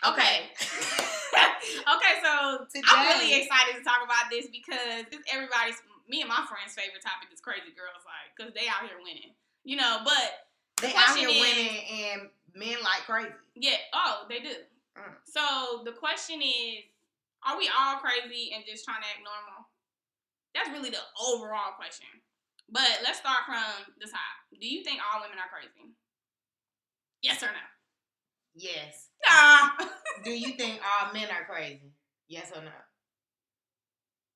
Okay. Okay, so today, I'm really excited to talk about this because me and my friends' favorite topic is crazy girls, like, because they out here winning, you know. But they out here winning, and men like crazy. Yeah. Oh, they do. So the question is, are we all crazy and just trying to act normal? That's really the overall question. But let's start from the top. Do you think all women are crazy? Yes or no? Yes. Nah. Do you think all men are crazy? Yes or no?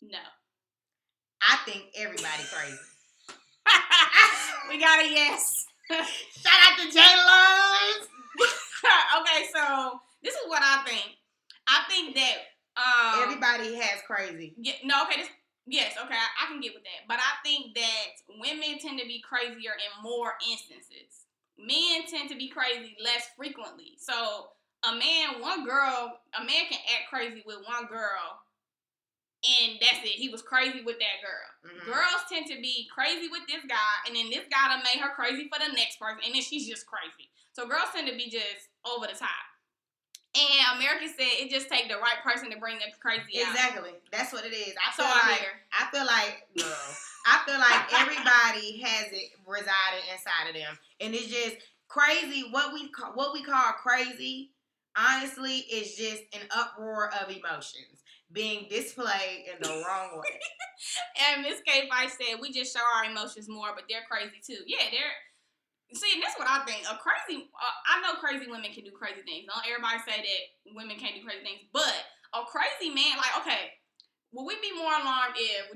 No. I think everybody crazy. We got a yes. Shout out to J-Lo. Okay, so this is what I think. I think that everybody has crazy. Yeah, no, okay, yes, okay, I can get with that. But I think that women tend to be crazier in more instances. Men tend to be crazy less frequently. So a man can act crazy with one girl, and that's it. He was crazy with that girl. Mm-hmm. Girls tend to be crazy with this guy, and then this guy done made her crazy for the next person, and then she's just crazy. So girls tend to be just over the top. And America said it just take the right person to bring the crazy out. Exactly. That's what it is. I feel like everybody has it residing inside of them. And it's just crazy. What we call crazy, honestly, is just an uproar of emotions being displayed in the wrong way. And Miss K. Fife said we just show our emotions more, but they're crazy too. Yeah, see, and that's what I think. I know crazy women can do crazy things. Don't everybody say that women can't do crazy things. But a crazy man, like, okay, would you be more alarmed if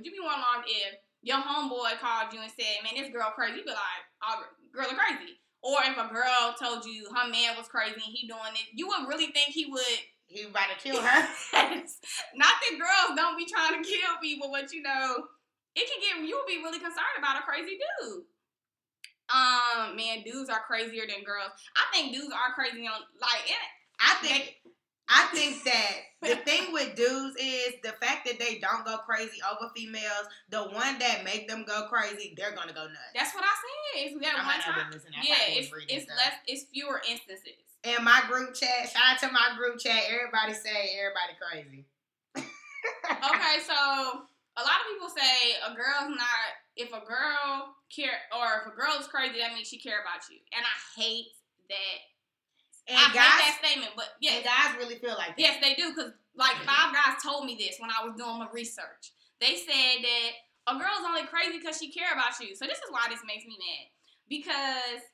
your homeboy called you and said, man, this girl crazy? You'd be like, oh, girls are crazy. Or if a girl told you her man was crazy and he doing it, you would really think he would. He about to kill her. Not that girls don't be trying to kill people, but you would be really concerned about a crazy dude. Man, dudes are crazier than girls. I think dudes are crazy on, like, I think that the thing with dudes is the fact that they don't go crazy over females. The one that make them go crazy, they're gonna go nuts. That's what I said. It's that one time. It's fewer instances. In my group chat, shout out to my group chat. Everybody say everybody crazy. Okay, so a lot of people say a girl's not. If a girl if a girl is crazy, that means she care about you. And I hate that. And I hate that statement, but yes. And guys really feel like that. Yes, they do, because like 5 guys told me this when I was doing my research. They said that a girl's only crazy because she care about you. So this is why this makes me mad. Because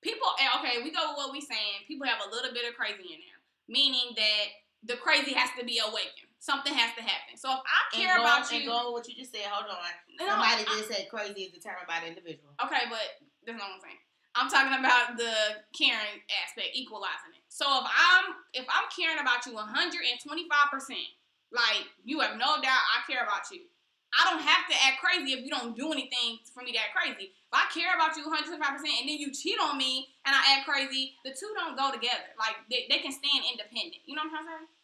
people, okay, we go with what we saying. People have a little bit of crazy in them. Meaning that the crazy has to be awakened. Something has to happen. So if I care about you... And going with what you just said, hold on. Somebody just said crazy is determined by the individual. Okay, but that's not what I'm saying. I'm talking about the caring aspect, equalizing it. So if I'm caring about you 125%, like, you have no doubt I care about you. I don't have to act crazy if you don't do anything for me to act crazy. If I care about you 125% and then you cheat on me and I act crazy, the two don't go together. Like, they can stand independent. You know what I'm trying to say?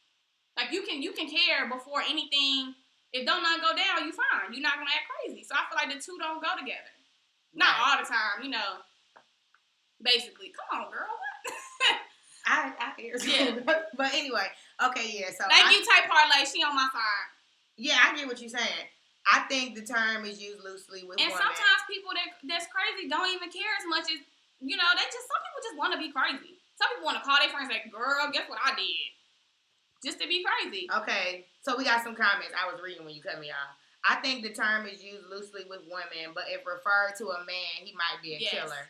Like, you can care before anything. If don't not go down, you fine. You're not going to act crazy. So I feel like the two don't go together. Right. Not all the time, you know. Basically. Come on, girl. What? I hear you. Yeah. But anyway. Okay, yeah. So thank you, Type Parlay. She on my side. Yeah, I get what you're saying. I think the term is used loosely with women. And sometimes people that's crazy don't even care as much as, you know, some people just want to be crazy. Some people want to call their friends like, girl, guess what I did? Just to be crazy. Okay, so we got some comments I was reading when you cut me off. I think the term is used loosely with women, but if referred to a man, he might be a killer.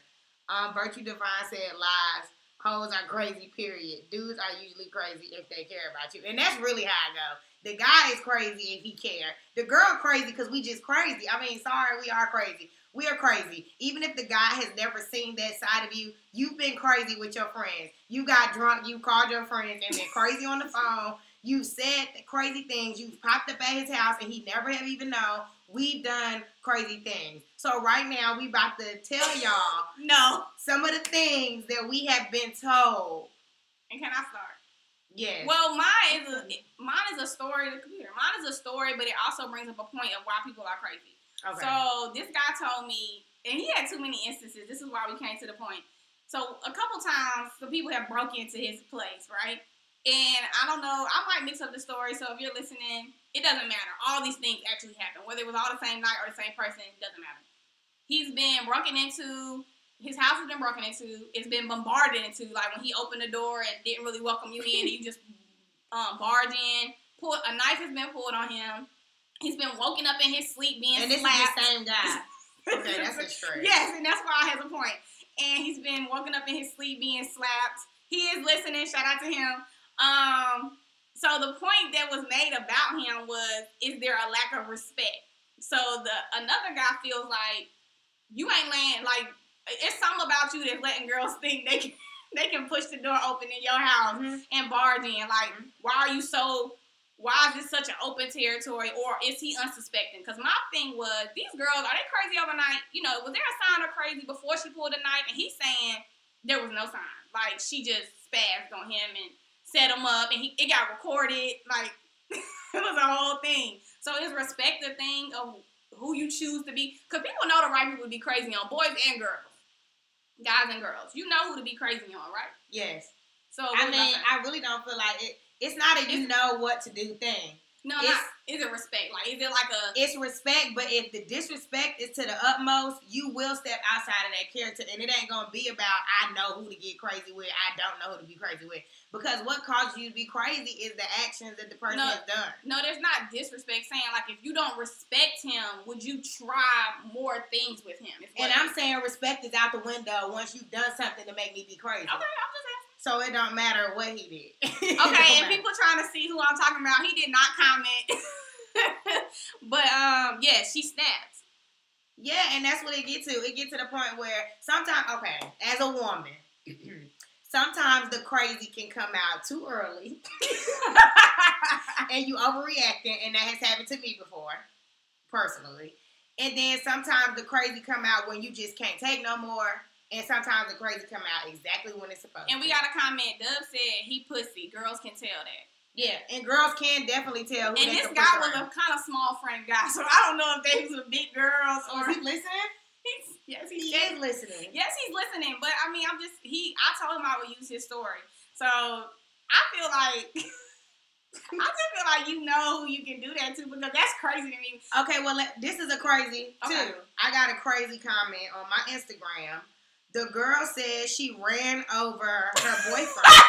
Virtue Divine said lies. Hoes are crazy, period. Dudes are usually crazy if they care about you. And that's really how I go. The guy is crazy if he care. The girl crazy because we just crazy. I mean, sorry, we are crazy. We are crazy. Even if the guy has never seen that side of you, you've been crazy with your friends. You got drunk, you called your friends and been crazy on the phone. You said crazy things. You popped up at his house and he never have even known. We've done crazy things. So right now, we about to tell y'all some of the things that we have been told. And can I start? Yes. Well, mine is a story. The computer. Mine is a story, but it also brings up a point of why people are crazy. Okay. So this guy told me, and he had too many instances. This is why we came to the point. So a couple times, the people have broke into his place, right? And I don't know, I might mix up the story, so if you're listening, it doesn't matter. All these things actually happened. Whether it was all the same night or the same person, it doesn't matter. He's been broken into, his house has been broken into, it's been bombarded into, like when he opened the door and didn't really welcome you in, and you just barged in, a knife has been pulled on him. He's been woken up in his sleep being slapped. And this is the same guy. Okay, that's a stretch. Yes, and that's why I have a point. And he's been woken up in his sleep being slapped. He is listening. Shout out to him. So the point that was made about him was, is there a lack of respect? So another guy feels like you ain't laying, like it's something about you that's letting girls think they can push the door open in your house and barge in. Like, why is this such an open territory, or is he unsuspecting? Because my thing was, these girls, are they crazy overnight? You know, was there a sign of crazy before she pulled the knife? And he's saying there was no sign. Like, she just spazzed on him and set him up, and it got recorded. Like, it was a whole thing. So is respect the thing of who you choose to be? Because people know the right people to be crazy on, boys and girls. Guys and girls. You know who to be crazy on, right? Yes. So I mean, I really don't feel like it. It's not a you know what to do thing. No, is it respect? Like, is it like a... It's respect, but if the disrespect is to the utmost, you will step outside of that character, and it ain't going to be about, I know who to get crazy with, I don't know who to be crazy with. Because what causes you to be crazy is the actions that the person has done. No, there's not disrespect. Saying, like, if you don't respect him, would you try more things with him? And I'm saying respect is out the window once you've done something to make me be crazy. Okay, I'm just asking. So it don't matter what he did. Okay, and people trying to see who I'm talking about, he did not comment. But, yeah, she snaps. Yeah, and that's what it gets to. It gets to the point where sometimes, okay, as a woman, sometimes the crazy can come out too early. And you overreacting, and that has happened to me before, personally. And then sometimes the crazy come out when you just can't take no more. And sometimes the crazy come out exactly when it's supposed to. And we got a comment. Dub said he pussy. Girls can tell that. Yeah, and girls can definitely tell. And this guy was a kind of small frame guy, so I don't know if they was big girls or. Is he listening? Yes, he is listening. Yes, he's listening. But I mean, I told him I would use his story. So I feel like. I just feel like you know who you can do that to, because that's crazy to me. Okay, well, this is a crazy too. I got a crazy comment on my Instagram. The girl said she ran over her boyfriend.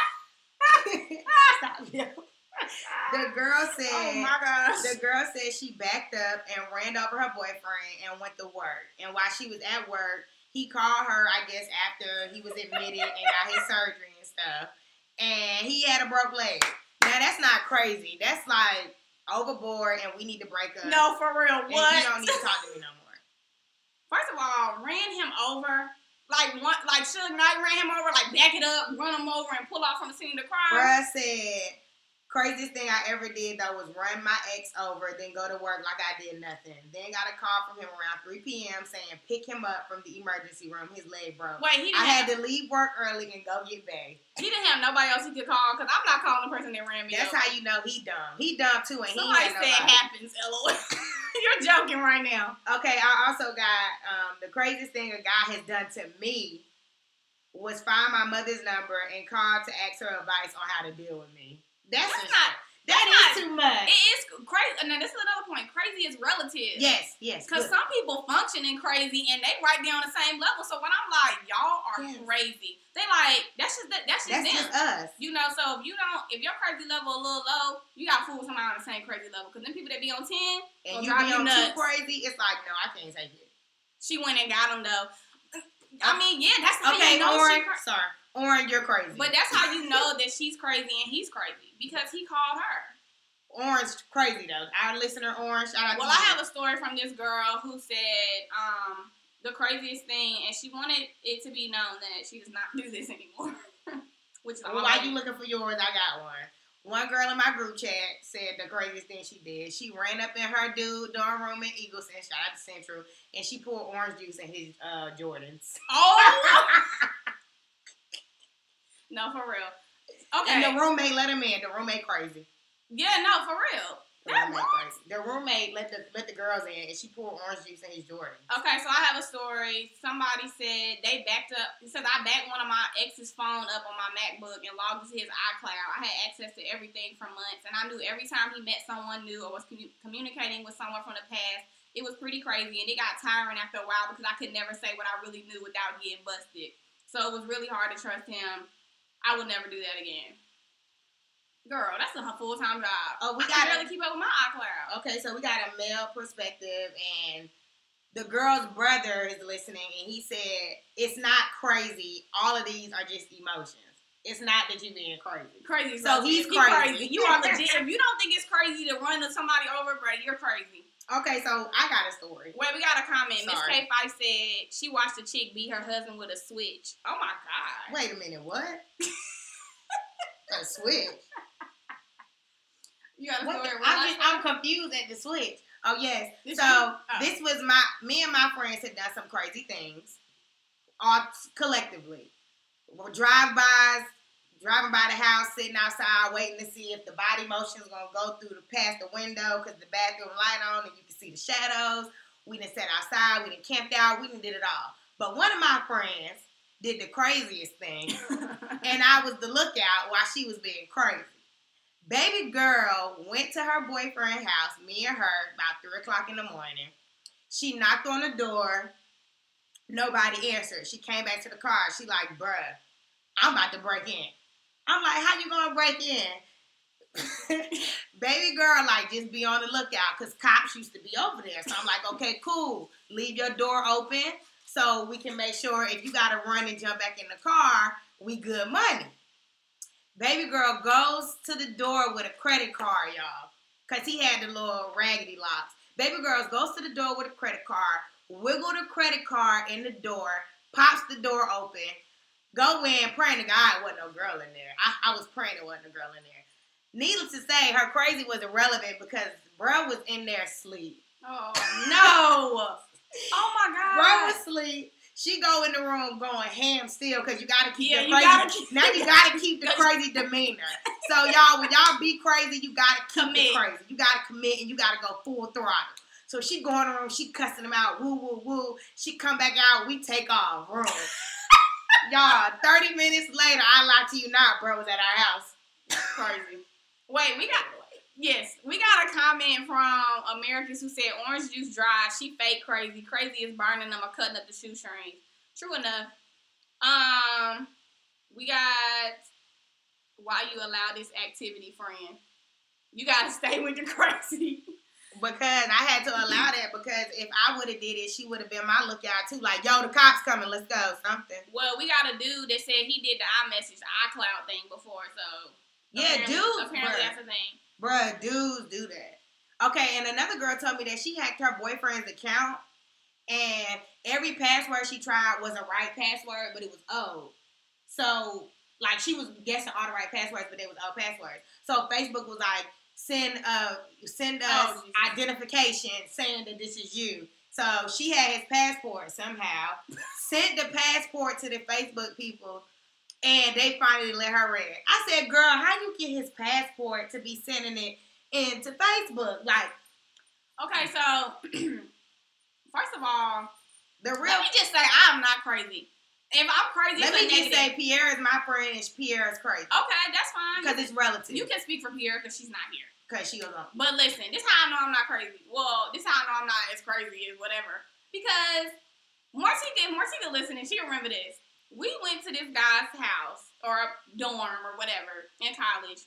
Stop. The girl said, "Oh my gosh!" The girl said she backed up and ran over her boyfriend and went to work. And while she was at work, he called her, I guess, after he was admitted and got his surgery and stuff. And he had a broke leg. Now that's not crazy. That's like overboard, and we need to break up. No, for real. What? And you don't need to talk to me no more. First of all, ran him over. Like Suge Knight ran him over, like back it up, run him over, and pull off from the scene of the crime. Bruh said, craziest thing I ever did though was run my ex over, then go to work like I did nothing. Then got a call from him around 3 p.m. saying pick him up from the emergency room. His leg broke. Wait, I had to leave work early and go get bathed. He didn't have nobody else he could call, because I'm not calling the person that ran me That's over. how you know he dumb. He dumb too, and somebody he said it happens, LOL. You're joking right now. Okay, I also got the craziest thing a guy has done to me was find my mother's number and call to ask her advice on how to deal with me. That is too much. It is crazy. And this is another point. Crazy is relative. Yes. Because some people function in crazy and they right there on the same level. So when I'm like, y'all are crazy, they like, that's just them. Just us. You know, so if your crazy level a little low, you got to fool with somebody on the same crazy level. Because then people that be on 10 and you be on nuts. Too crazy, it's like, no, I can't take it. She went and got him though. I mean, yeah, that's the thing. Okay, Oren, sorry. Oren, you're crazy. But that's how you know that she's crazy and he's crazy, because he called her. Oren's crazy though. Our listener, Oren, shout out to you. Well, I have a story from this girl who said the craziest thing, and she wanted it to be known that she does not do this anymore. Well, while you looking for yours, I got one. One girl in my group chat said the craziest thing she did. She ran up in her dorm room in Eagleton, shout out to Central, and she poured orange juice in his Jordans. Oh! No, for real. Okay. And the roommate let him in. The roommate crazy. Yeah, no, for real. the roommate crazy. The roommate let the girls in, and she poured orange juice in his Jordan. Okay, so I have a story. Somebody said they backed up. It says I backed one of my ex's phone up on my MacBook and logged into his iCloud. I had access to everything for months, and I knew every time he met someone new or was communicating with someone from the past, it was pretty crazy, and it got tiring after a while because I could never say what I really knew without getting busted. So it was really hard to trust him. I would never do that again. Girl, that's a full-time job. Oh, I can barely keep up with my iCloud. Okay, so we got a male perspective, and the girl's brother is listening, and he said, it's not crazy. All of these are just emotions. It's not that you're being crazy. Crazy. So he's crazy. You are legit. If you don't think it's crazy to run somebody over, bro, you're crazy. Okay, so I got a story. Wait, we got a comment. Miss K5 said she watched a chick beat her husband with a switch. Oh, my God. Wait a minute, what? A switch? You got a story? I'm confused at the switch. Oh, yes. This was me and my friends had done some crazy things. All collectively. Driving by the house, sitting outside, waiting to see if the body motion is going to go through past the window because the bathroom light on and you can see the shadows. We done sat outside. We done camped out. We done did it all. But one of my friends did the craziest thing, and I was the lookout while she was being crazy. Baby girl went to her boyfriend's house, me and her, about 3 o'clock in the morning. She knocked on the door. Nobody answered. She came back to the car. She like, bruh, I'm about to break in. I'm like, how you gonna break in? Baby girl, like, just be on the lookout because cops used to be over there. So I'm like, okay, cool. Leave your door open so we can make sure if you got to run and jump back in the car, we good money. Baby girl goes to the door with a credit card, y'all, because he had the little raggedy locks. Baby girl goes to the door with a credit card, wiggle the credit card in the door, pops the door open, go in, praying to God there wasn't no girl in there. I was praying there wasn't a girl in there. Needless to say, her crazy was irrelevant because bro was in there asleep. Oh, no. Oh, my God. Bro was asleep. She go in the room going ham still because you got to keep the crazy. Now you got to keep the crazy demeanor. So, y'all, when y'all be crazy, you got to keep it crazy. You got to commit and you got to go full throttle. So, she go in the room. She cussing them out. Woo, woo, woo. She come back out. We take off. Room. Y'all, 30 minutes later, I lie to you not, bro was at our house. Crazy. Wait, we got a comment from Americans who said orange juice dry. She fake crazy. Crazy is burning them or cutting up the shoestrings. True enough. We got why you allow this activity, friend. You gotta stay with the crazy. Because I had to allow that because if I would have did it, she would have been my lookout too. Like, yo, the cops coming, let's go, something. Well, we got a dude that said he did the iMessage, the iCloud thing before, so yeah, dudes. Apparently that's a thing. Bruh, dudes do that. Okay, and another girl told me that she hacked her boyfriend's account, and every password she tried was a right password, but it was old. So, like, she was guessing all the right passwords, but they was old passwords. So Facebook was like, send us identification saying that this is you. So she had his passport somehow, sent the passport to the Facebook people, and they finally let her in. I said, girl, how you get his passport to be sending it into Facebook? Like, okay, so first of all, let me just say I'm not crazy. If I'm crazy, let me just say Pierre is my friend and Pierre is crazy. Okay, that's fine. Because it's relative. You can speak for Pierre because she's not here. Because she was on. But listen, this how I know I'm not crazy. Well, this how I know I'm not as crazy as whatever. Because Martika listening, she remember this. We went to this guy's house or dorm or whatever in college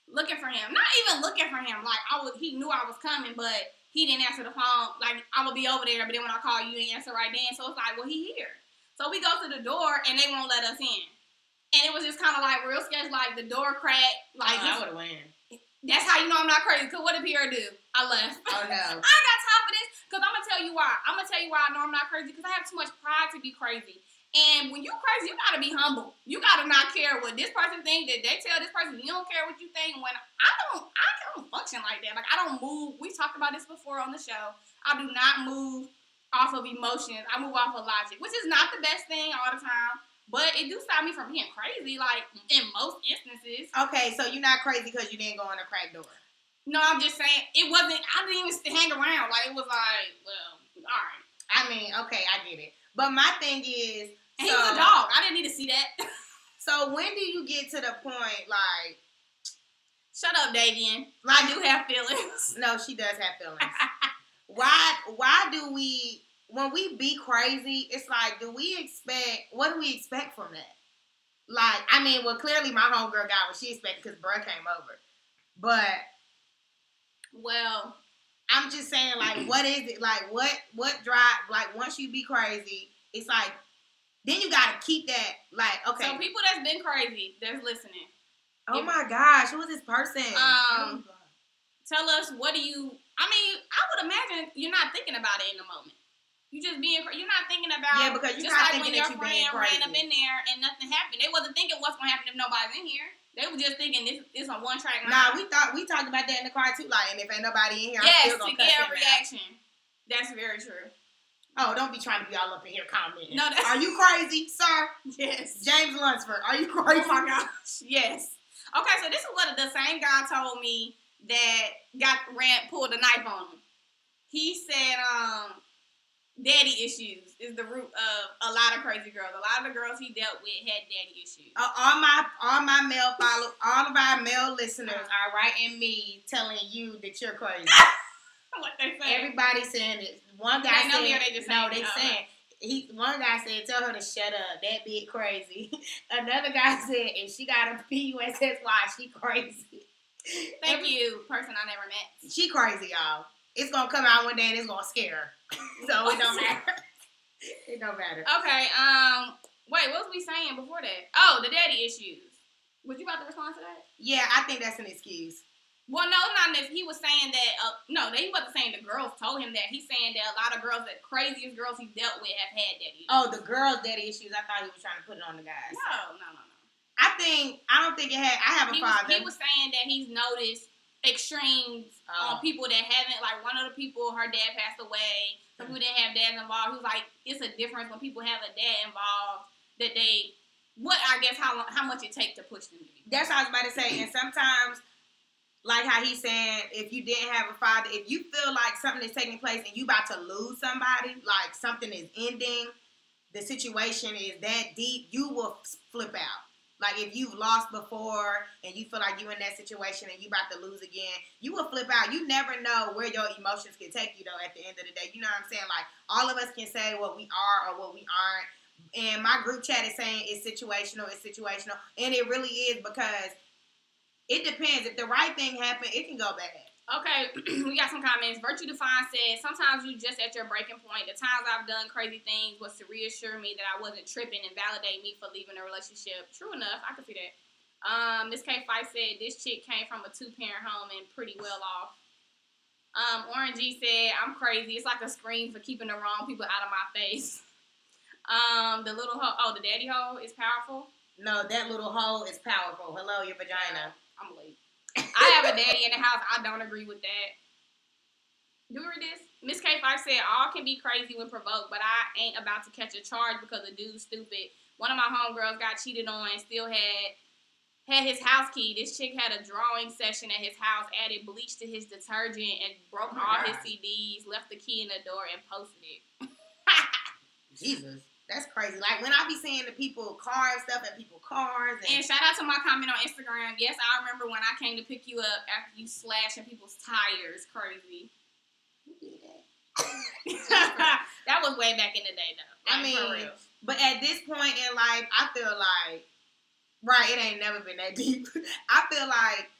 looking for him. Not even looking for him. Like, he knew I was coming, but he didn't answer the phone. Like, I would be over there, but then when I call you, didn't answer right then. So it's like, well, he here. So we go to the door, and they won't let us in. And it was just kind of like real sketch, like the door cracked. Like, I would have went. That's how you know I'm not crazy. Because what did Pierre do? I left. Oh, no. I ain't got time for this. Because I'm going to tell you why. I'm going to tell you why I know I'm not crazy. Because I have too much pride to be crazy. And when you're crazy, you got to be humble. You got to not care what this person thinks. That they tell this person, you don't care what you think. When I don't function like that. Like, I don't move. We talked about this before on the show. I do not move off of emotions. I move off of logic, which is not the best thing all the time. But it do stop me from being crazy, like, in most instances. Okay, so you're not crazy because you didn't go in a crack door. No, I'm just saying it wasn't. I didn't even hang around. Like it was like, well, all right. I mean, okay, I get it. But my thing is, and he was a dog. I didn't need to see that. So when do you get to the point like? Shut up, Davian. Like, I do have feelings. No, she does have feelings. Why do we, when we be crazy, it's like, what do we expect from that? Like, I mean, well, clearly my homegirl got what she expected because bruh came over. But, well, I'm just saying, like, what is it? Like, what drive, like, once you be crazy, it's like, then you got to keep that, like, okay. So people that's been crazy, that's listening. Oh my gosh, who is this person? Tell us, what do you, I mean, I would imagine you're not thinking about it in the moment. You just you're not thinking about, yeah, because you're just not like thinking when that your you're being friend crazy. ran up in there and nothing happened. They wasn't thinking what's going to happen if nobody's in here. They were just thinking this on one track. Nah, we talked about that in the car too. Like, and if ain't nobody in here, I'm still gonna to get a reaction. That's very true. Oh, don't be trying to be all up in here commenting. No, are you crazy, sir? Yes. James Lunsford, are you crazy? Oh my gosh, yes. Okay, so this is what the same guy told me that pulled a knife on him. He said, daddy issues is the root of a lot of crazy girls. A lot of the girls he dealt with had daddy issues. All my male all of our male listeners are writing me telling you that you're crazy. What they saying? Everybody saying it. One guy said, they saying. One guy said, tell her to shut up. That bit crazy. Another guy said, if she got a PUSSY, she crazy. Thank you, person I never met. She crazy, y'all. It's gonna come out one day and it's gonna scare her. So it don't matter. It don't matter. Okay. Wait, what was we saying before that? Oh, the daddy issues. Was you about to respond to that? Yeah, I think that's an excuse. Well, no, not this. He was saying that. He wasn't saying the girls told him that. He's saying that a lot of girls, the craziest girls he's dealt with, have had daddy issues. Oh, the girls' daddy issues. I thought he was trying to put it on the guys. No. I don't think it had. I have a father. He was saying that he's noticed extremes on people that haven't. Like one of the people, her dad passed away. Some people didn't have dads involved. He was like, it's a difference when people have a dad involved. That they, how much it takes to push them to be. That's what I was about to say. And sometimes, like how he's saying, if you didn't have a father, if you feel like something is taking place and you about to lose somebody, like something is ending, the situation is that deep, you will flip out. Like if you've lost before and you feel like you're in that situation and you about to lose again, you will flip out. You never know where your emotions can take you though at the end of the day. You know what I'm saying? Like all of us can say what we are or what we aren't. And my group chat is saying it's situational. And it really is because it depends. If the right thing happened, it can go bad. Okay, we got some comments. Virtue Defined said, sometimes you just at your breaking point. The times I've done crazy things was to reassure me that I wasn't tripping and validate me for leaving a relationship. True enough, I can see that. Miss K. Fife said, this chick came from a 2-parent home and pretty well off. Orange G said, I'm crazy. It's like a scream for keeping the wrong people out of my face. The little hoe, the daddy hoe is powerful. No, that little hoe is powerful. Hello, your vagina. I'm late. I have a daddy in the house. I don't agree with that. Do we read this? Miss K5 said, all can be crazy when provoked, but I ain't about to catch a charge because the dude's stupid. One of my homegirls got cheated on and still had his house key. This chick had a drawing session at his house, added bleach to his detergent, and broke all his CDs, left the key in the door, and posted it. Jesus. That's crazy. Like, when I be seeing the people car and stuff and people cars. And shout out to my comment on Instagram. Yes, I remember when I came to pick you up after you slashing people's tires. Crazy. Who did that? That was way back in the day, though. I mean, but at this point in life, I feel like, right, it ain't never been that deep. I feel like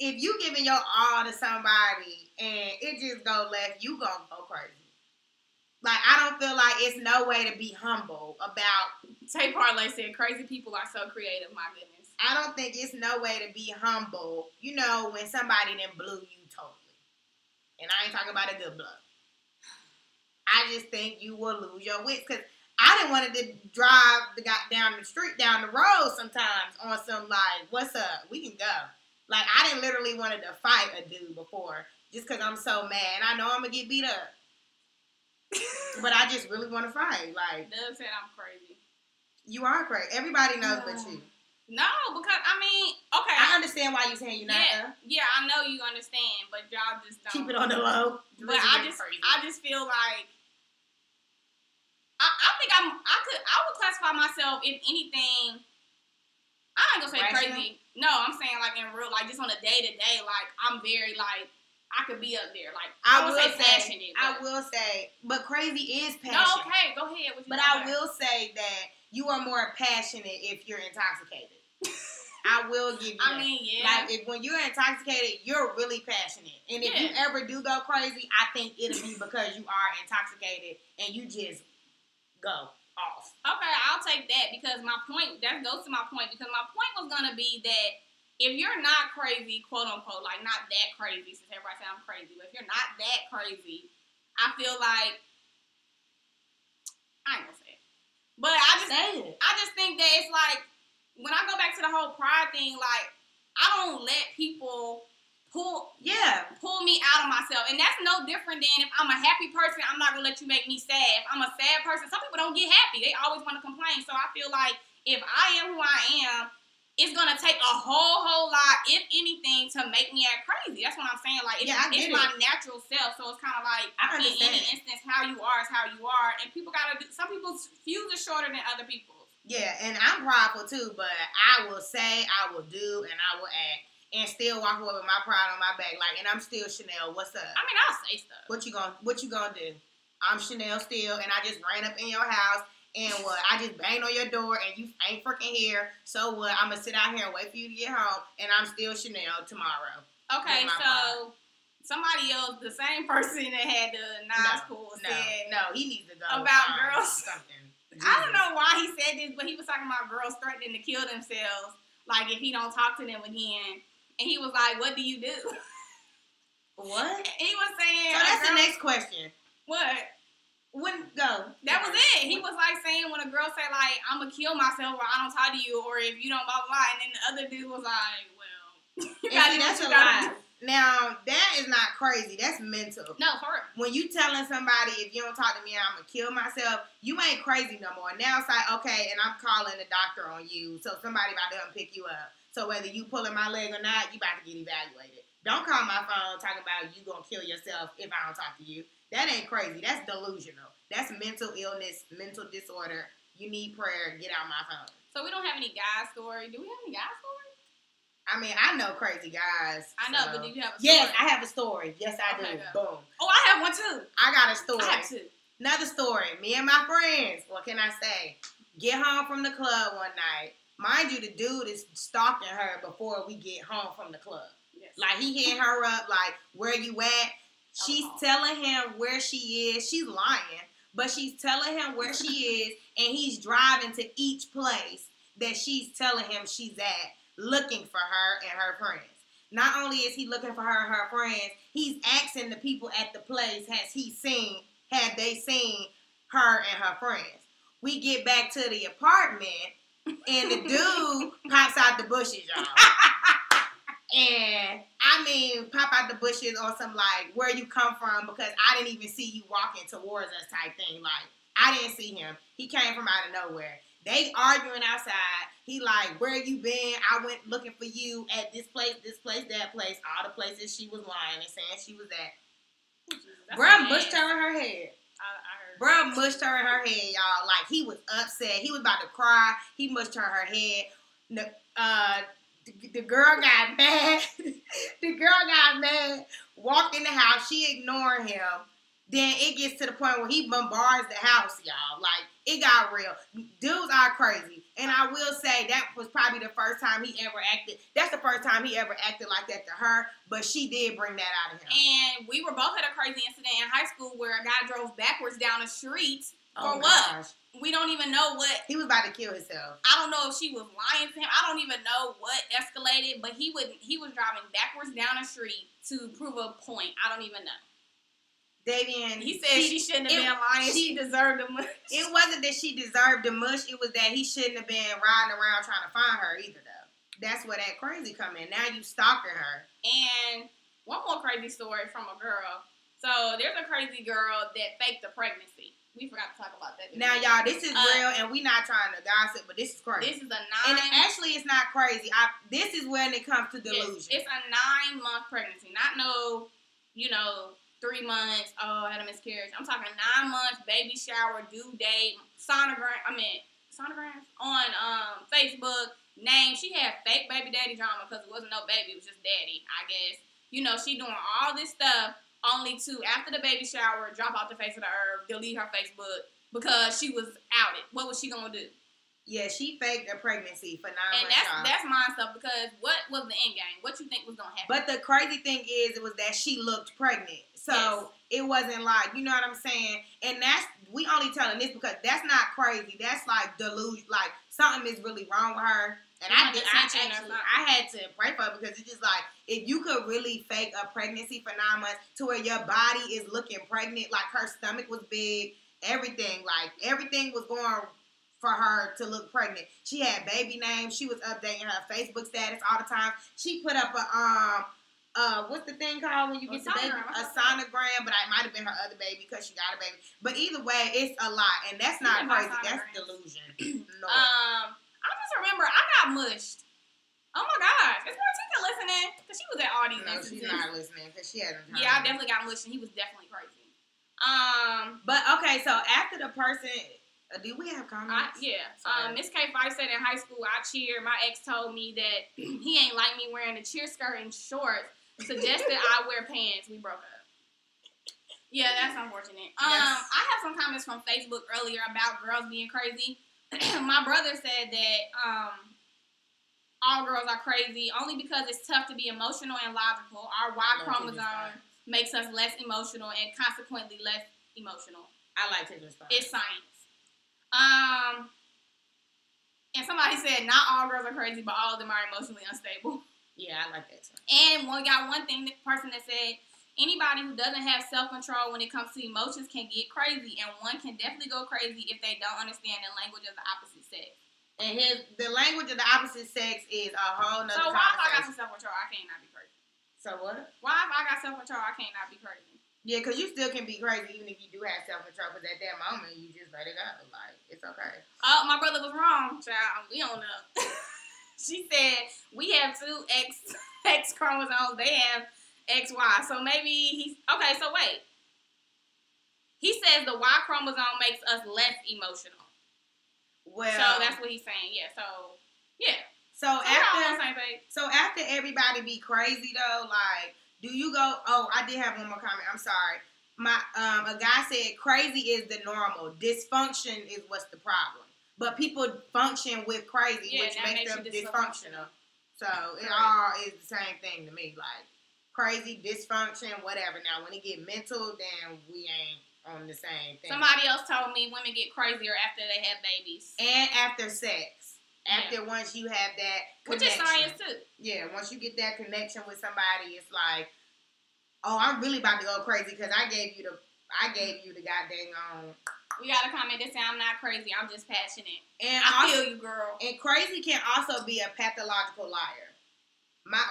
if you giving your all to somebody and it just go left, you gonna go crazy. Like, I don't feel like it's no way to be humble about... Tay Parlay said, crazy people are so creative, my goodness. I don't think it's no way to be humble, you know, when somebody then blew you totally. And I ain't talking about a good blow. I just think you will lose your wits. Because I didn't want to drive down the road sometimes on some, like, what's up? We can go. Like, I didn't literally wanted to fight a dude before just because I'm so mad. And I know I'm going to get beat up. But I just really want to fight. Like, Dub said I'm crazy. You are crazy. Everybody knows but you. No, because I mean, okay. I understand understand why you're saying you're not. Yeah, I know you understand, but y'all just don't. Keep it on the low. But I just feel like I think I would classify myself, if anything, I ain't gonna say rational? crazy. No, I'm saying like in real, like just on a day to day, like I'm very like I could be up there. Like I will say passionate. I will say, but crazy is passionate. No, okay, go ahead. But I will say that you are more passionate if you're intoxicated. I will give you that. I mean, yeah. Like, when you're intoxicated, you're really passionate. And if you ever do go crazy, I think it'll be because you are intoxicated and you just go off. Okay, I'll take that because that goes to my point, because my point was going to be that if you're not crazy, quote unquote, like not that crazy, since everybody say I'm crazy, but if you're not that crazy, I feel like, I ain't going to say it. But I just think that it's like, when I go back to the whole pride thing, like, I don't let people pull me out of myself. And that's no different than if I'm a happy person, I'm not going to let you make me sad. If I'm a sad person, some people don't get happy. They always want to complain. So I feel like if I am who I am, it's going to take a whole lot, if anything, to make me act crazy. That's what I'm saying. Like, it's my natural self. So it's kind of like, in any instance, how you are is how you are. And people got to do, some people's fuse is shorter than other people's. Yeah, and I'm prideful too, but I will say, I will do, and I will act, and still walk away with my pride on my back. Like, and I'm still Chanel. What's up? I mean, I'll say stuff. What you gonna do? I'm Chanel still, and I just ran up in your house, and what? I just banged on your door, and you ain't freaking here. So what? I'm gonna sit out here and wait for you to get home, and I'm still Chanel tomorrow. Okay, so somebody else, the same person that had the Nas pool said, no, he needs to go about girls. Something. I don't know why he said this, but he was talking about girls threatening to kill themselves, like if he don't talk to them again. And he was like, "What do you do?" What? He was saying. So that's the next question. What? Wouldn't go. That was it. He was like saying when a girl say like, "I'm gonna kill myself," or "I don't talk to you," or "If you don't blah blah blah," and then the other dude was like, "Well, that's a lie." Now, that is not crazy. That's mental. No, for real. When you telling somebody, if you don't talk to me, I'm going to kill myself, you ain't crazy no more. Now it's like, okay, and I'm calling the doctor on you, so somebody about to come pick you up. So whether you pulling my leg or not, you about to get evaluated. Don't call my phone talking about you going to kill yourself if I don't talk to you. That ain't crazy. That's delusional. That's mental illness, mental disorder. You need prayer. Get out my phone. So we don't have any guy story. Do we have any guy story? I mean, I know crazy guys. I know, but do you have a story? Yes, I have a story. Yes, I do. Go. Boom. Oh, I have one too. I got a story. I have two. Another story. Me and my friends, what can I say? Get home from the club one night. Mind you, the dude is stalking her before we get home from the club. Yes. Like, he hitting her up, like, where you at? She's telling him where she is. She's lying, but she's telling him where she is, and he's driving to each place that she's telling him she's at, looking for her and her friends. Not only is he looking for her and her friends, he's asking the people at the place, had they seen her and her friends. We get back to the apartment, and the dude pops out the bushes, y'all. And, I mean, pop out the bushes on some, like, where you come from, because I didn't even see you walking towards us type thing. Like, I didn't see him. He came from out of nowhere. They arguing outside. He like, where you been? I went looking for you at this place, that place. All the places she was lying and saying she was at. Bruh mushed her in her head. Bruh mushed her in her head, y'all. Like, he was upset. He was about to cry. He mushed her in her head. The girl got mad. The girl got mad. Walked in the house. She ignored him. Then it gets to the point where he bombards the house, y'all. Like, it got real. Dudes are crazy. And I will say that was probably the first time he ever acted. That's the first time he ever acted like that to her. But she did bring that out of him. And we were both at a crazy incident in high school where a guy drove backwards down the street. For what? Gosh. We don't even know what. He was about to kill himself. I don't know if she was lying to him. I don't even know what escalated. But he was driving backwards down the street to prove a point. I don't even know. Davian, he said she shouldn't have been lying. She deserved the mush. It wasn't that she deserved the mush. It was that he shouldn't have been riding around trying to find her either, though. That's where that crazy come in. Now you stalking her. And one more crazy story from a girl. So there's a crazy girl that faked a pregnancy. We forgot to talk about that. Now, y'all, this is real, and we not trying to gossip, but this is crazy. This is a 9. And actually, it's not crazy. This is when it comes to delusion. Yes, it's a 9-month pregnancy, not no, 3 months. Oh, I had a miscarriage. I'm talking 9 months, baby shower, due date, sonograms on Facebook. Name. She had fake baby daddy drama because it wasn't no baby, it was just daddy, I guess. She doing all this stuff. Only to, after the baby shower, drop off the face of the earth, delete her Facebook because she was outed. What was she gonna do? Yeah, she faked a pregnancy for 9 months. And that's my stuff because what was the end game? What you think was gonna happen? But the crazy thing is, it was that she looked pregnant, so it wasn't like, you know what I'm saying? And we only telling this because that's not crazy. That's like delusion. Like something is really wrong with her. And I had to pray for her because it's just like, if you could really fake a pregnancy for 9 months to where your body is looking pregnant, like her stomach was big, everything was going for her to look pregnant. She had baby names. She was updating her Facebook status all the time. She put up what's the thing called when you get the baby? A sonogram, but it might have been her other baby because she got a baby. But either way, it's a lot, and that's not crazy. That's delusion. No. I just remember I got mushed. Oh my gosh, is Martika listening? Because she was at all these instances. No, she's not listening because she hasn't heard. Yeah, I definitely got mushed, and he was definitely crazy. But okay, so after the person, do we have comments? Miss K5 said in high school I cheered. My ex told me that he ain't like me wearing a cheer skirt and shorts. Suggested I wear pants. We broke up. Yeah, that's unfortunate. Yes. I have some comments from Facebook earlier about girls being crazy. My brother said that all girls are crazy only because it's tough to be emotional and logical. Our Y chromosome makes us less emotional and consequently less emotional. I like his response. It's science. And somebody said not all girls are crazy, but all of them are emotionally unstable. Yeah, I like that too. And the person that said anybody who doesn't have self-control when it comes to emotions can get crazy, and one can definitely go crazy if they don't understand the language of the opposite sex. And the language of the opposite sex is a whole nother conversation. So why if I got some self-control, I can't not be crazy? So what? Why if I got self-control, I can't not be crazy? Yeah, because you still can be crazy even if you do have self-control, because at that moment, you just let it go. Like, it's okay. Oh, my brother was wrong, child. We don't know. She said, we have 2 X chromosomes. They have XY. So maybe okay, so wait. He says the Y chromosome makes us less emotional. Well, so that's what he's saying. Yeah. So yeah. So after everybody be crazy though, like, do you go? Oh, I did have one more comment. I'm sorry. A guy said crazy is the normal. Dysfunction is what's the problem. But people function with crazy, which makes them dysfunctional. So it all is the same thing to me. Like, crazy, dysfunction, whatever. Now, when it get mental, then we ain't on the same thing. Somebody else told me women get crazier after they have babies. And after sex. Once you have that connection. Which is science, too. Yeah, once you get that connection with somebody, it's like, oh, I'm really about to go crazy because I gave you the goddamn We got a comment that said I'm not crazy, I'm just passionate. And I feel you, girl. And crazy can also be a pathological liar.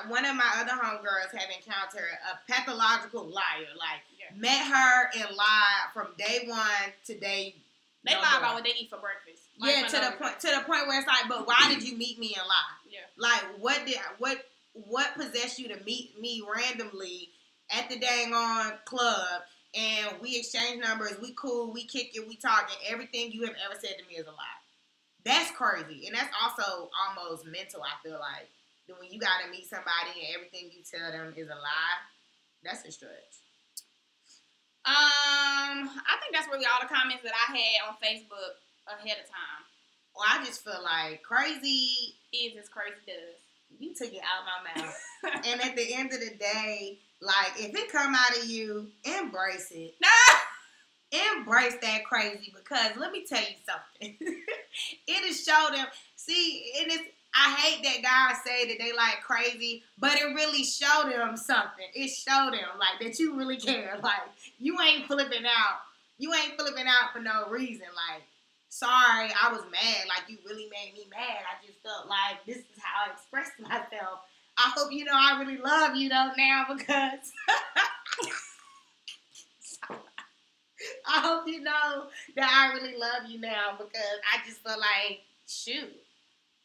One of my other homegirls have encountered a pathological liar. Like, met her and lied from day one to day. They lie about what they eat for breakfast. Like, to the point where it's like, but why did you meet me and lie? Yeah. Like, what possessed you to meet me randomly at the dang on club? And we exchange numbers, we cool, we kick it, we talk, and everything you have ever said to me is a lie. That's crazy. And that's also almost mental, I feel like. When you got to meet somebody and everything you tell them is a lie, that's a stretch. I think that's really all the comments that I had on Facebook ahead of time. Well, I just feel like crazy is as crazy does. You took it out of my mouth. And at the end of the day, like, if it come out of you, embrace it. Embrace that crazy, because let me tell you something. It has showed them. See, I hate that guys say that they like crazy, but it really showed them something. It showed them, like, that you really care. Like, you ain't flipping out. You ain't flipping out for no reason. Like, sorry, I was mad. Like, you really made me mad. I just felt like this is how I expressed myself. I hope you know I really love you, though, now, because I hope you know that I really love you now because I just feel like, shoot,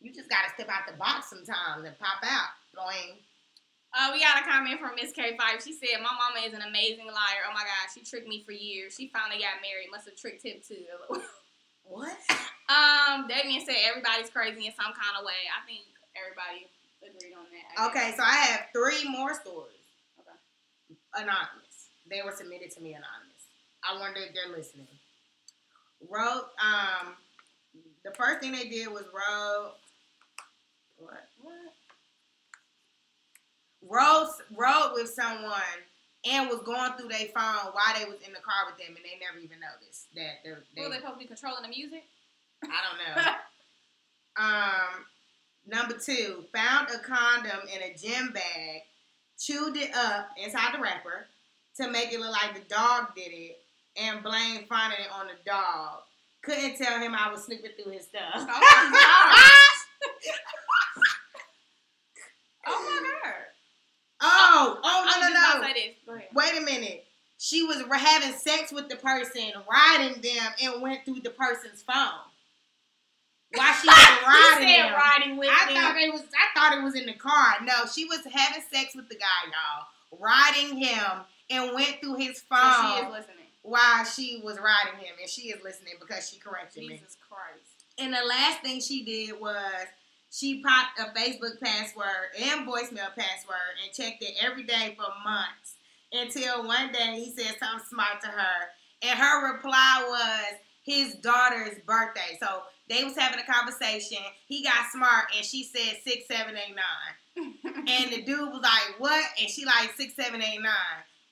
you just gotta step out the box sometimes and pop out. Boing. We got a comment from Miss K5. She said, "My mama is an amazing liar. Oh my God, she tricked me for years. She finally got married. Must have tricked him too." What? Damien said everybody's crazy in some kind of way. I think everybody agreed on that. Okay, so I have 3 more stories. Okay. Anonymous. They were submitted to me anonymous. I wonder if they're listening. The first thing they did was rode with someone and was going through their phone while they was in the car with them, and they never even noticed that were they supposed to be controlling the music? I don't know. Number 2, found a condom in a gym bag, chewed it up inside the wrapper to make it look like the dog did it, and blamed finding it on the dog. Couldn't tell him I was snooping through his stuff. Oh my gosh. Oh my God. No. Wait a minute. She was having sex with the person, riding them, and went through the person's phone. While she was riding them. Riding with I thought it was in the car. No, she was having sex with the guy, y'all. Riding him and went through his phone. So she is listening. While she was riding him, and she is listening because she corrected me. Jesus Christ. And the last thing she did was she popped a Facebook password and voicemail password and checked it every day for months until one day he said something smart to her. And her reply was his daughter's birthday. So they was having a conversation. He got smart and she said 6, 7, 8, 9. And the dude was like, what? And she like 6, 7, 8, 9.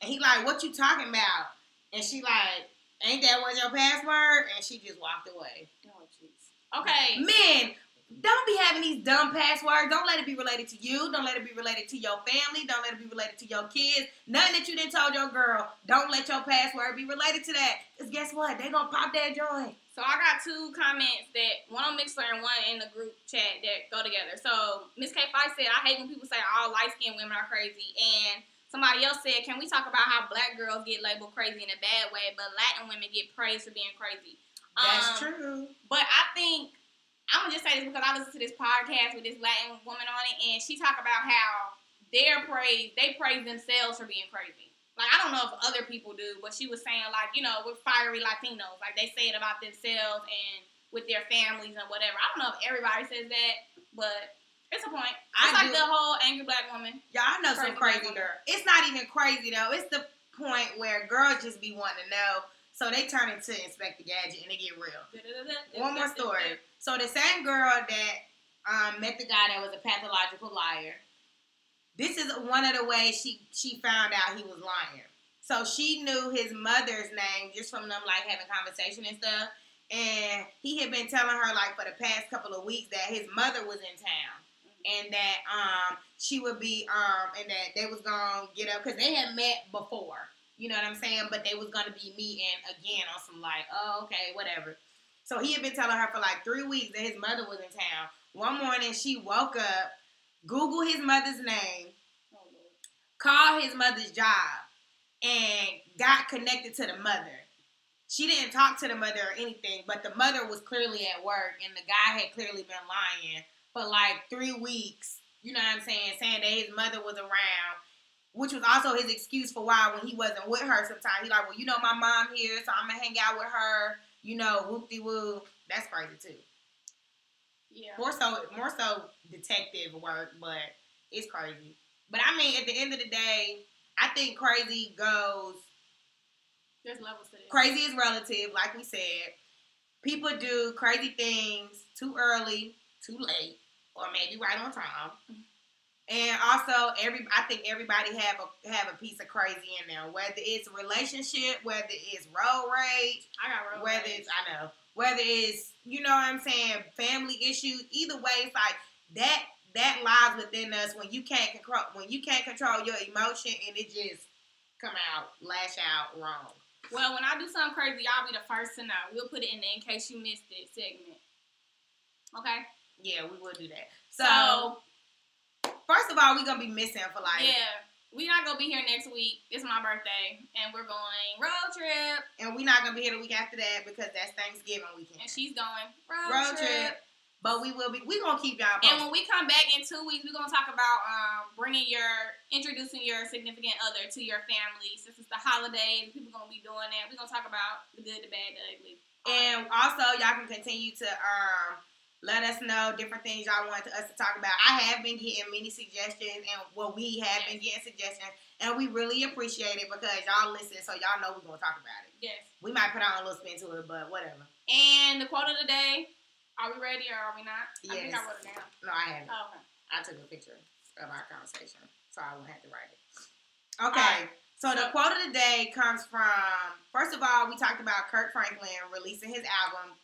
And he like, what you talking about? And she like, ain't that what your password? And she just walked away. Oh, jeez. Okay. Men, don't be having these dumb passwords. Don't let it be related to you. Don't let it be related to your family. Don't let it be related to your kids. Nothing that you didn't told your girl. Don't let your password be related to that. Because guess what? They gonna pop that joint. So I got 2 comments, that one on Mixler and one in the group chat that go together. So Miss K5 said, I hate when people say all light-skinned women are crazy. And somebody else said, can we talk about how black girls get labeled crazy in a bad way, but Latin women get praised for being crazy? That's true. But I think, I'm going to just say this because I listened to this podcast with this Latin woman on it, and she talked about how they praise themselves for being crazy. Like, I don't know if other people do, but she was saying, like, you know, we're fiery Latinos. Like, they say it about themselves and with their families and whatever. I don't know if everybody says that, but it's a point. It's like the whole angry black woman. Yeah, I know some crazy girl. It's not even crazy, though. It's the point where girls just be wanting to know, so they turn into Inspector Gadget and they get real. One more story. So the same girl that met the guy that was a pathological liar, this is one of the ways she found out he was lying. So she knew his mother's name just from them like having conversation and stuff. And he had been telling her like for the past couple of weeks that his mother was in town. And that she would be and that they was gonna get up because they had met before. You know what I'm saying? But they was gonna be meeting again on some like, oh, okay, whatever. So he had been telling her for like 3 weeks that his mother was in town. One morning she woke up, Googled his mother's name, called his mother's job, and got connected to the mother. She didn't talk to the mother or anything, but the mother was clearly at work, and the guy had clearly been lying for like 3 weeks. You know what I'm saying? Saying that his mother was around, which was also his excuse for why when he wasn't with her sometimes. He like, well, you know my mom here, so I'm going to hang out with her. You know, whoop-de-woo. That's crazy, too. Yeah. More so detective work, but it's crazy. But, I mean, at the end of the day, I think crazy goes... There's levels to this. Crazy is relative, like we said. People do crazy things too early, too late, or maybe right on time. And also, I think everybody have a piece of crazy in them. Whether it's a relationship, whether it's road rage. I got road rage. Whether it's, you know what I'm saying, family issues. Either way, it's like that lies within us when you can't control your emotion and it just come out, lash out wrong. Well, when I do something crazy, y'all be the first to know. We'll put it in there in case you missed it segment. Okay? Yeah, we will do that. So first of all, we're going to be missing for like we're not going to be here next week. It's my birthday, and we're going road trip. And we're not going to be here the week after that because that's Thanksgiving weekend. And she's going road trip. But we're going to keep y'all posted. And when we come back in 2 weeks, we're going to talk about introducing your significant other to your family. Since it's the holidays, people going to be doing that. We're going to talk about the good, the bad, the ugly. And also, y'all can continue to let us know different things y'all want us to talk about. I have been getting many suggestions, and we have been getting suggestions, and we really appreciate it because y'all listen, so y'all know we're going to talk about it. Yes. We might put on a little spin to it, but whatever. And the quote of the day, are we ready or are we not? Yes. I think I wrote it down. No, I haven't. Oh, okay. I took a picture of our conversation, so I won't have to write it. Okay. So the quote of the day comes from, first of all, we talked about Kirk Franklin releasing his album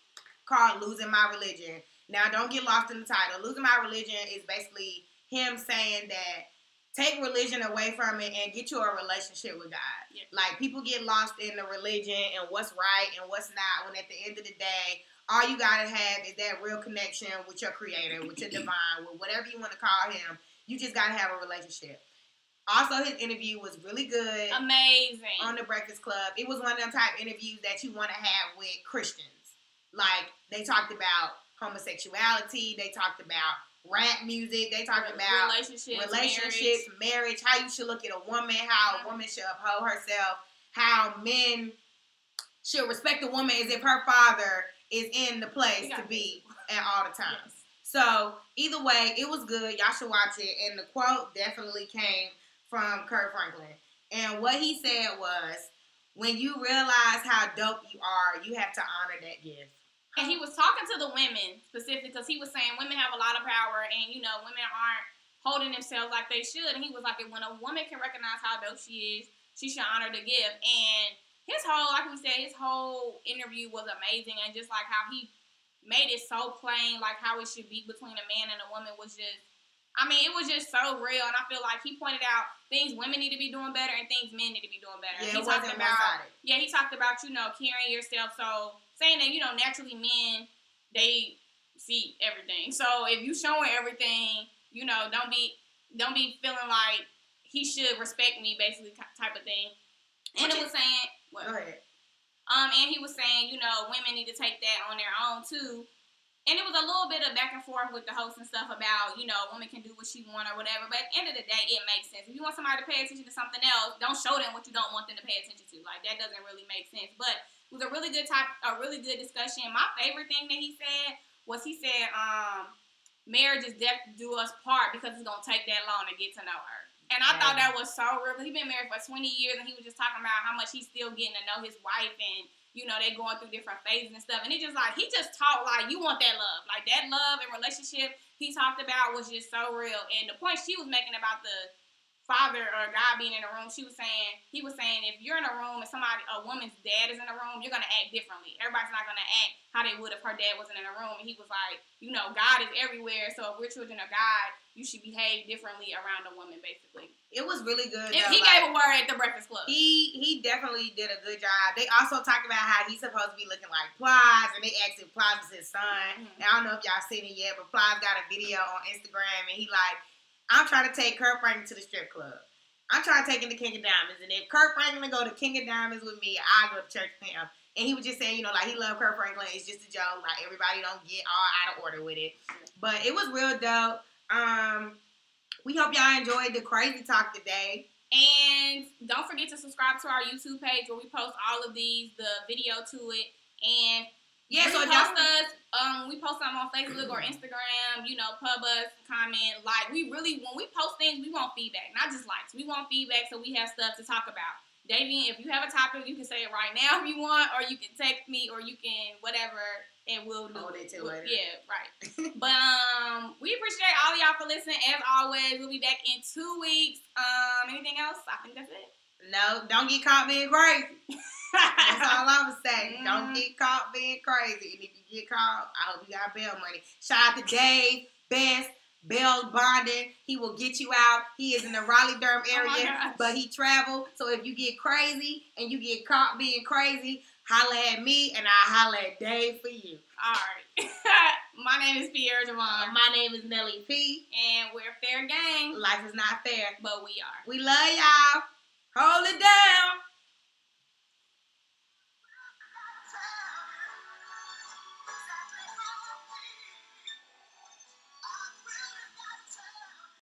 called Losing My Religion. Now, don't get lost in the title. Losing My Religion is basically him saying that take religion away from it and get you a relationship with God. Yeah. Like, people get lost in the religion and what's right and what's not, when at the end of the day, all you got to have is that real connection with your creator, with your divine, with whatever you want to call him. You just got to have a relationship. Also, his interview was really good. Amazing. On The Breakfast Club. It was one of them type interviews that you want to have with Christians. Like, they talked about homosexuality. They talked about rap music. They talked about relationships, marriage, how you should look at a woman, how a woman should uphold herself, how men should respect a woman as if her father is in the place to be at all the times. Yes. So, either way, it was good. Y'all should watch it. And the quote definitely came from Kirk Franklin. And what he said was, when you realize how dope you are, you have to honor that gift. And he was talking to the women specifically because he was saying women have a lot of power and, you know, women aren't holding themselves like they should. And he was like, when a woman can recognize how dope she is, she should honor the gift. And his whole, like we said, his whole interview was amazing. And just like how he made it so plain, like how it should be between a man and a woman was just, I mean, it was just so real. And I feel like he pointed out things women need to be doing better and things men need to be doing better. Yeah, he talked about, he talked about, you know, carrying yourself. So saying that, you know, naturally men, they see everything. So if you showing everything, you know, don't be feeling like he should respect me, basically, type of thing. And it was saying, what? Go ahead. And he was saying, you know, women need to take that on their own too. And it was a little bit of back and forth with the host and stuff about, you know, a woman can do what she want or whatever. But at the end of the day, it makes sense. If you want somebody to pay attention to something else, don't show them what you don't want them to pay attention to. Like, that doesn't really make sense. But it was a really good discussion. My favorite thing that he said was marriage is death do us part because it's going to take that long to get to know her. And I thought that was so real. He's been married for 20 years, and he was just talking about how much he's still getting to know his wife, and, you know, they going through different phases and stuff. And it just like, he just talked like, you want that love. Like, that love and relationship he talked about was just so real. And the point she was making about the father or God being in the room, he was saying if you're in a room and a woman's dad is in the room, you're going to act differently. Everybody's not going to act how they would if her dad wasn't in the room. And he was like, you know, God is everywhere. So if we're children of God, you should behave differently around a woman, basically. It was really good. He gave a word at the Breakfast Club. He definitely did a good job. They also talked about how he's supposed to be looking like Plies, and they asked if Plies was his son. And I don't know if y'all seen it yet, but Plies got a video on Instagram, and he like, I'm trying to take Kirk Franklin to the strip club. I'm trying to take him to King of Diamonds. And if Kirk Franklin go to King of Diamonds with me, I go to church with him. And he was just saying, you know, like, he loved Kirk Franklin. It's just a joke. Like, everybody don't get all out of order with it. But it was real dope. We hope y'all enjoyed the crazy talk today. And don't forget to subscribe to our YouTube page where we post all of these, the video to it. And yeah, so we post them on Facebook or Instagram, you know, pub us, comment, like. When we post things, we want feedback, not just likes. We want feedback so we have stuff to talk about. Davian, if you have a topic, you can say it right now if you want, or you can text me, or you can whatever, and we'll do it till later. Yeah, right. But we appreciate all of y'all for listening. As always, we'll be back in 2 weeks. Anything else? I think that's it. No, don't get caught being crazy. That's all I'm gonna say. Don't get caught being crazy. And if you get caught, I hope you got bail money. Shout out to Dave Best. Bail bonding. He will get you out. He is in the Raleigh-Durham area, but he traveled. So if you get crazy and you get caught being crazy, holla at me and I'll holla at Dave for you. All right. My name is Pierre Javon. My name is Nelly P. And we're fair game. Life is not fair. But we are. We love y'all. Hold